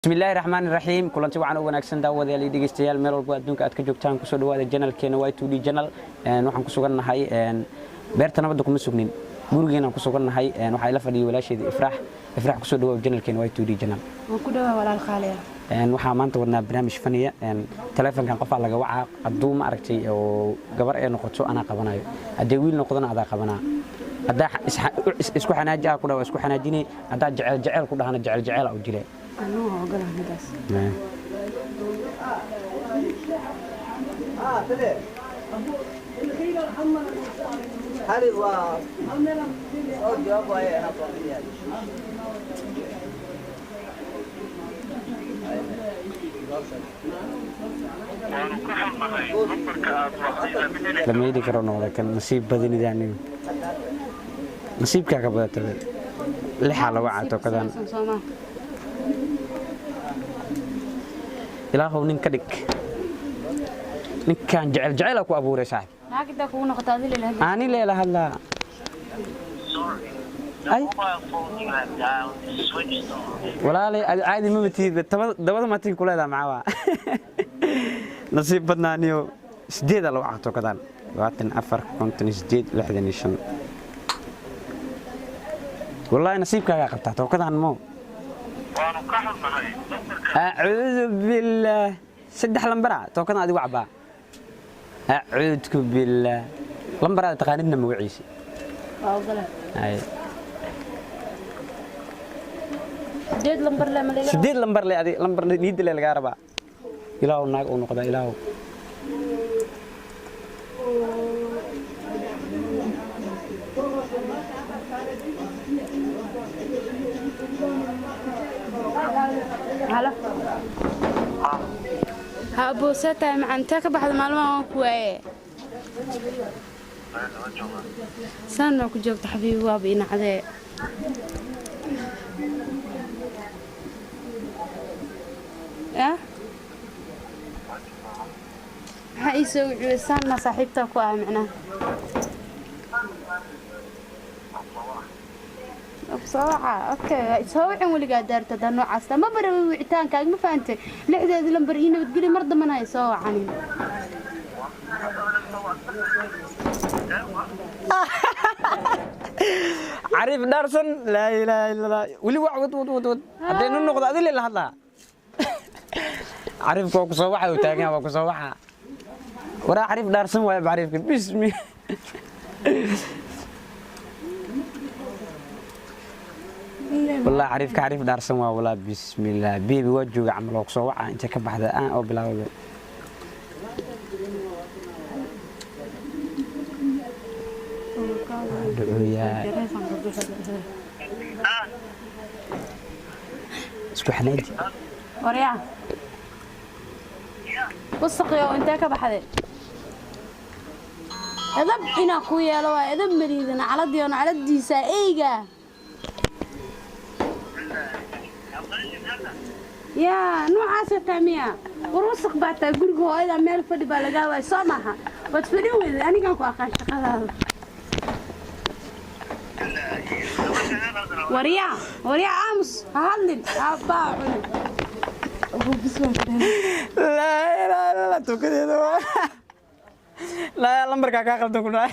بسم الله الرحمن الرحيم كلنتي waxaan u wanaagsan daawadayaal iyo dhageystayaal meel walba adduunka aad ka joogtaan ku soo dhawaada channelkeena Y2D channel waxaan ku sugannahay beerta nabadda kuma sugnin gurigeena ku sugannahay waxa ila fadhiyo walaasheeda ifraax ku soo dhawaada channelkeena Y2D channel waan ku dhawaad walaal qaaliya waxa maanta wadnaa barnaamij faniya telefoonkan qof laga waca aduu ma aragtay oo gabar ay noqoto ana qabanayo hadii wiil noqdana adaa qabanaa hadaa isku xanaaji ku dhaw isku xanaajini hadaa jecel ku dhahana jecel u jilay أنا أقول لك بس. لما يدي كورونا لكن نصيب بدني يعني نصيب كعبات لحالة وعته كذا ilaahow nin ka dhig ninkan jecel ku abuuray saaxib naagida ku noqotay leeyahay ani leela hadla ay walaali aadi ma matiid dabada ma tiin kuleeda macaa nasiib badnaaniyo 8 la wacto kadaan 24 58 65 wallahi nasiibkaaga qabtaa to kadaan mo أعوذ بالله سدح لمبرة توكلنا هذه وعبة أعوذ بالله لمبرة تقانينا موعيسي سديد لمبر لا مليلا سديد لمبر لي هذه لمبر نيد اللي الجاربة إلهو ناق ونقضى إلهو هلا أبو ستا مع أنتك بعد معلومة كوية سنة كجوك حبيبي وابينا عذاب هاي سوي سنة صاحبتك كوية معنا بصراحة أوكي سوي ولا قادر تدنو عسل ما برا وعتان كان ما فهمت لحد هذه لمبرينا بتقولي مرضى من هاي سوى عني عارف دارسن لا إله إلا الله ولي وعود ود هدين النقطة هذه اللي هلا عارف كوك صوحة وتاجنا كوك صوحة ورا عارف دارسن ولا بعرف بسمي والله عارف دارسن والله بسم الله بيبي وجهه عملوك صوحة أنت كبحث أو بلا ولا اسكو حنادي وريا وسقيا وانت كبحده ادب هنا كويا لو ادب مريدنا على ديون على ديسا ايغا يا نوعاس تاميا وروسق باتا غرغو هيدا ميل فدي با لغا واي سوماها وتفدي ويد اني كان كو اقان شقاده وريا امس هالين ابا ابو بسم لا توكديدو لا لمبركا كا قلدو كنا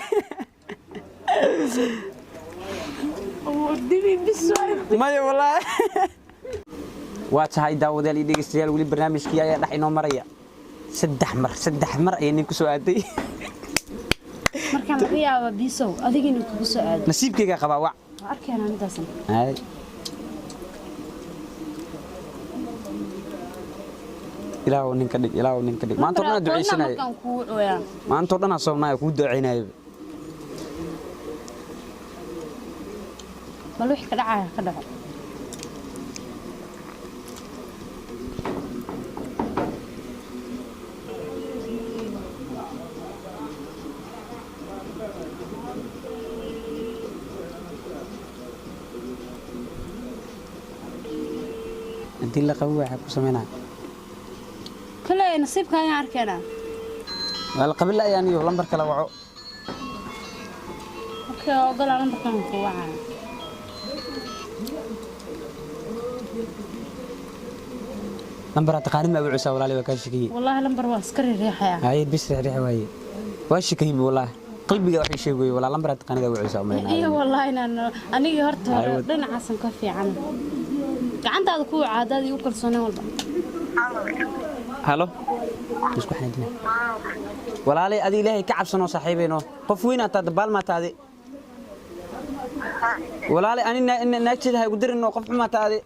ودي بسوي ما والله واتهاي داودالي دغستيال ولي برنامجكي ayaa dhax inoo maraya saddex mar ayaan ku soo aaday markaan laga yaabo biisow adigina ku soo aaday nasiibkayga qaba wac arkayna midaasan ay ilaahu ninka dhig maanta dhan duceysanay maanta dhan soomnaa ku duceynay bal wix ka dhacay ka dhaco hadii la qawo waxa ku sameynaa kale nasiibka ayaan arkayna wal qabla ayaan iyo lambar kala waco okay ogolaan lambarkan ku waca lambar taqaanid ma wuxuu walaali waa ka shaqeeyay والله لمبر واسكري ريحة هاي بس ريح واي واش كيب والله قلبي وحي شيء والله لمبر تقاند wuxuu sameeyay إيه والله أنا هرت دين عسل كفي عنه عند هذا كوع عادات يوكل سنة والله هلو isku xanaadina walaalay adi ilaahay ka cabsano saaxiibeeno qof weyn aad dabaal ma taadi walaalay ani naagtida hay gudirino qof xuma taadi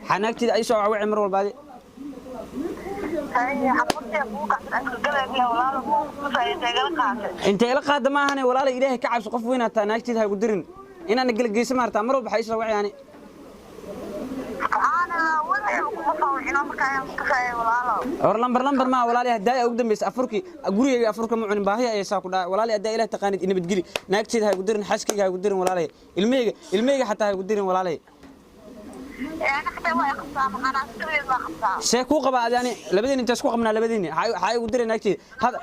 xanaagtida ay soo wacay mar walba adi inta ila qaad ma ahane walaalay ilaahay ka cabso qof weyn aad naagtida hay gudirin inaan galgeeyso maarta mar walba hay soo wacay ani or lambar ma walaalay haday ugu dambeysay afurki gurigeyga afurka ma cunin baahiya ay saa ku dhaay walaalay haday ilaahay taqaanid in nabad geli naagteeda hay gudirin xaskeyga hay gudirin walaalay ilmeyga xataa hay gudirin walaalay شيء كوقبة يعني لبدين أنت شو قمنا لبدين هاي ودير ناكتي هذا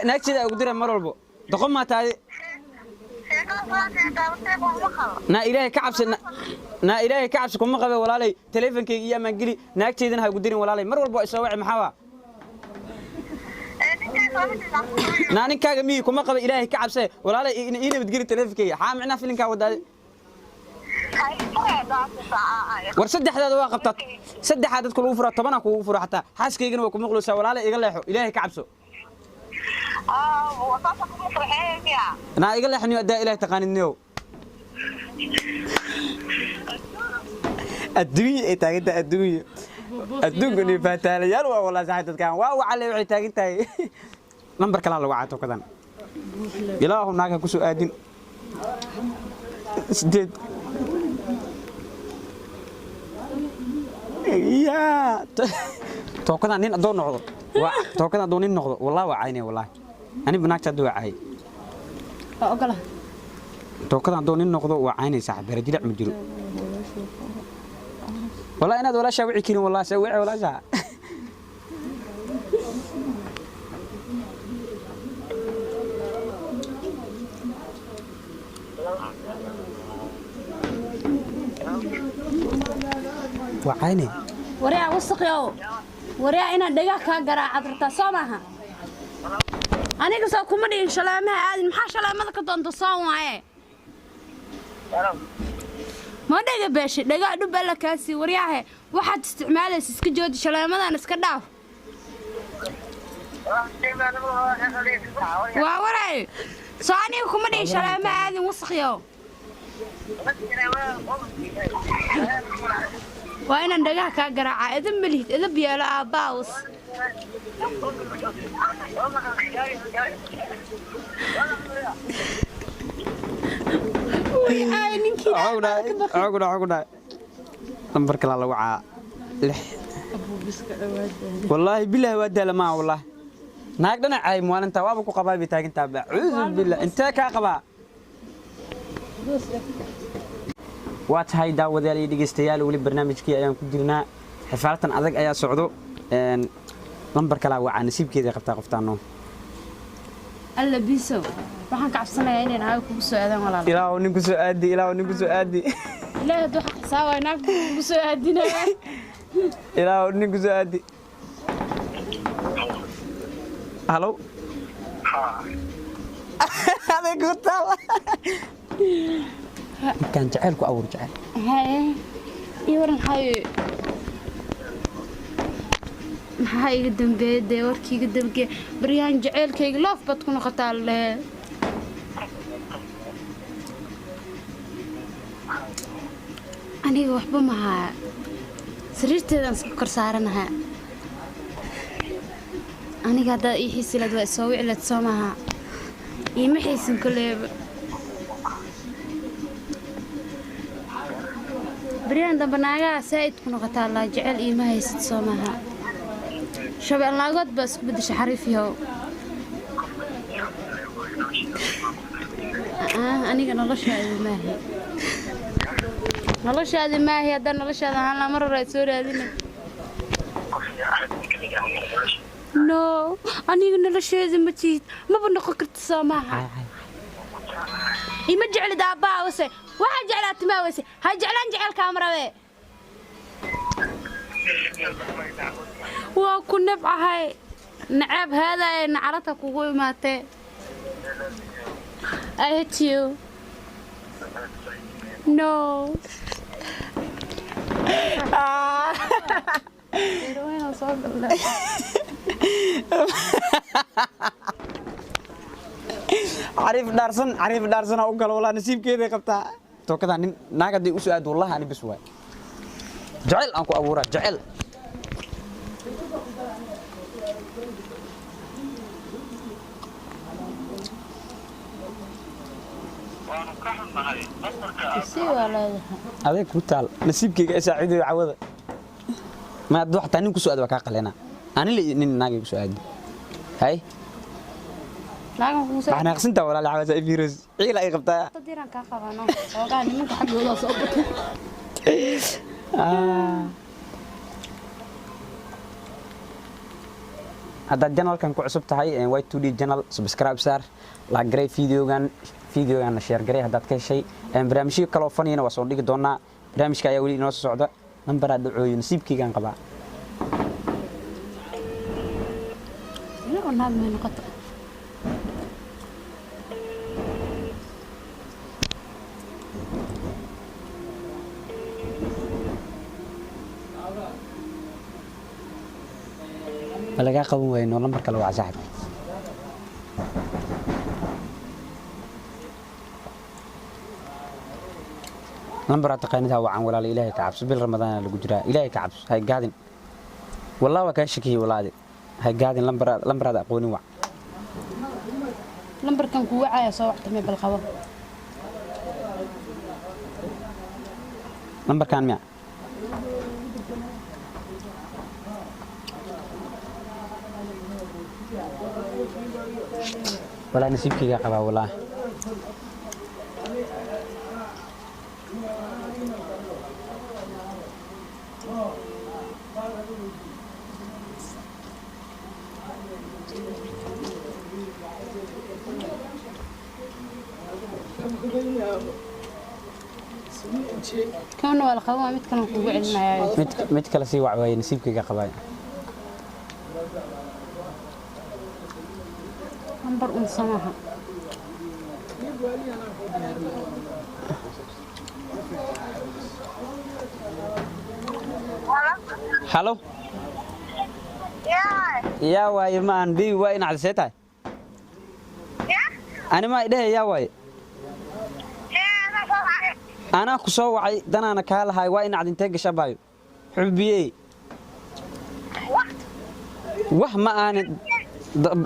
ناكتي ده ودير مرة دقم ما تادي نا إلهي كعبس كم قبل ولا لي تلفون كي يا مجلي ناكتي ده هاي ودير ولا لي مرة والبو يسوي محاوى ناني كاجمي كم قبل إلهي كعبس ولا لي إيه بتجري تلفون كي حامعنا فيلم كاوداد war saddexdaad waa qabtad saddexaad ku furo 10 ku furo hatta xaaskeygan waa ku maqluusa walaal iga leexo ilaahay ka cabso wasaasa ku furxeeya na iga leexniyo daa ilaahay taqaanidniyo adduunyo ay taaganta adduunku ni faataalayaal waa walaal saxadkan waa wacalay waxay taagantahay number kala lagu caato kadan ilaahu naaga ku soo aadin sideed يا توكنا نين أدون نقض توكنا أدونين نقض والله وعيني والله أنا بناك تدو عاي أقوله توكنا أدونين نقض وعيني صاحب رجل مجرو والله أنا ولا شوعي كين والله شوعي ولا شيء وعيني وريا وسقيو وريا إنا دقاق كاقرا عطرتا صومها أنا قصة كومدي إن شاء الله ما عادي محا شاء الله ماذا كنت تصوم معي ما دقا باشي دقاق دب لك كاسي ورياها واحد استعماله سيسك جود إن شاء الله ماذا نسك داف ووري صاني كومدي إن شاء الله ما عادي وسقيو وأنا ندقاه كجراعة إذا مليت إذا بيلا باوس عقنا نمبر كلا لوعاء والله بالله وده لما والله ناقدنا عايم وأنا أنت وابك وقبابي تاجن تابع عوذ بالله أنت كقبا واتهاي داودالي دغستيال ولي برنامجكي ayaan ku jirnaa xifaaltan adag ayaa socdo number kala waa nasiibkeeda qabtaa qoftaano alla biso waxaan ka cabsanayaa inaan ay kugu soo aadan walaal ilaahu ninku soo aadi ilaahu hadu xisaabaay naag kugu soo aadinaya ilaahu ninku soo aadi halo hada gurtaa كان جعلك أول جعل هاي يورن هاي قدام بيت وركي قدام كي بريان جعل كي لاف بتكون قتال أنا وحبة معها سريرتي أنا سكر صارنها أنا قاعدة يحس لدواء سوي على تسمعها يمحيس كله بريان دبناغا سايد كنو قتا الله جعل إيما هيست سومها شبع الله قد بس بدش حريفيهو أنيقا نلوش هذه ماهي نلوش هذه ماهي هذا نلوش هذا هلا مرة رأيسوري هذه نو أنيقا نلوش هذه متيت ما بنقو كرت سومها إيما جعل دابا وسي واحد جعلات ما وسي هاي جعلان جعل كاميرا بي waa ku nabcahay nacab hada ay nacarata kugu imaatay I hate you no عارف دارسن او gal wala nasiibkeeda qabtaa tookada nin naagadi u soo aad wallahi ani bis way jacayl aan ku abuura jacayl adeeg ku taal nasiibkeyga ee saaciiday cawada ma ad waxta nin ku soo aad waa ka qalena ani nin naagay ku soo aad hay laagan ku soo waxna aqsinta wala la cawada virus ciila ay qabtaa diran ka qabano oogaa nimanka xaggooda soo batay hadda channelkan ku cusub tahay Y2D channel subscribe sar la garay videogan share garay haddaad ka heshay barnaamijyo kale oo faniyana waa soo dhigi doonaa barnaamijka ayaa weli inoo soo socda number aad dhacooyo nasiibkeygaan qabaa inuu naag ma noqoto laga qaban wayno number kale waa saxib number taqaanida waa walaal ilaahay ka cabso bil ramadaan lagu jiraa ilaahay ka cabso hay gaadin wallahi waa ka shakiyo walaadi hay gaadin number aad aqoonin waa numberkan ku wacaya soo waqti bal qabo numberkan miya ولا نسيبك يا قبا والله كان ولا قوام متكن كوغو علمايا مت kala sii wac way nasiibkayga qabay number samaha halo ya way maan bi way inaad seetay ani ma idhahay ya way ana ku soo wacay danaana ka lahay waa inaad intee gashabaayo xubiyay wax ma aan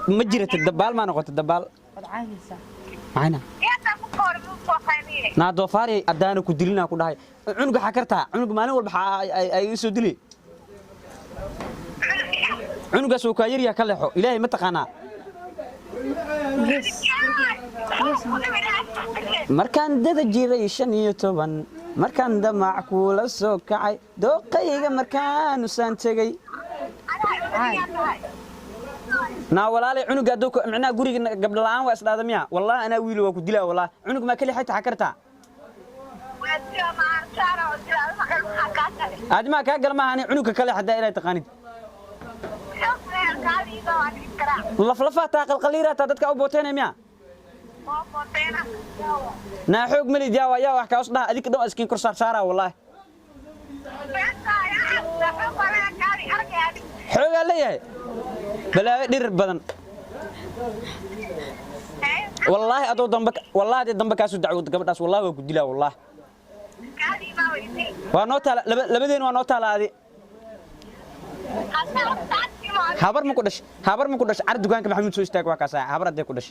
ma jirto dabaal ma noqoto dabaal wadcaynaysa macna na doofaari adaana ku dilina ku dhahay cunuga xakarta cunuga maalin walba ay soo dilay cunuga soo ka yar ya ka leexo ilaahay ma taqaana markaan dada jiray 15 markaan damac kula soo kacay dooqayga markaan usaan tagay na walaale cunuga doo macna guriga gabdha la'aan waa isdaadamiya wallahi ana wiil waa ku dilaa wallahi cunug ma kali xita xakarta adima ka galmaani cunuga kale xadaa ilaa taqaanid laflafa ta qalqaliira ta dadka u booteena miya na xoog mali jaawa yaa wax ka usdhaa adik dhow iskiin kor saara wallahi xoog leeyahay balaa dhir badan wallahi adoo dambe ka soo dacwad gabadhaas wallahi waa ku dilaa wallahi waa noo taala labadeen waa noo taalaadi habar ma ku dhash ar dukaanka maxamuud soo istaag waa ka saay habar aday ku dhash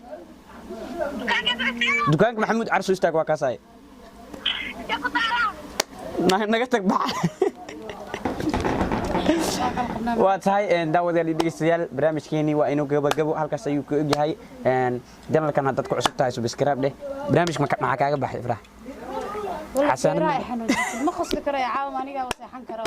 dukaanka maxamuud ar soo istaag waa ka saay naga tag bax waa tahay daawadayaal dhegeystayaal barnaamijkeeni waa inuu gabagabo halkaas ayuu ka ogyahay channelkan haddaad ku cusub tahay subscribe dheh barnaamijka maxaa kaaga baxay ifraax xasan ma khasbi karo caawa aniga wasaxan karo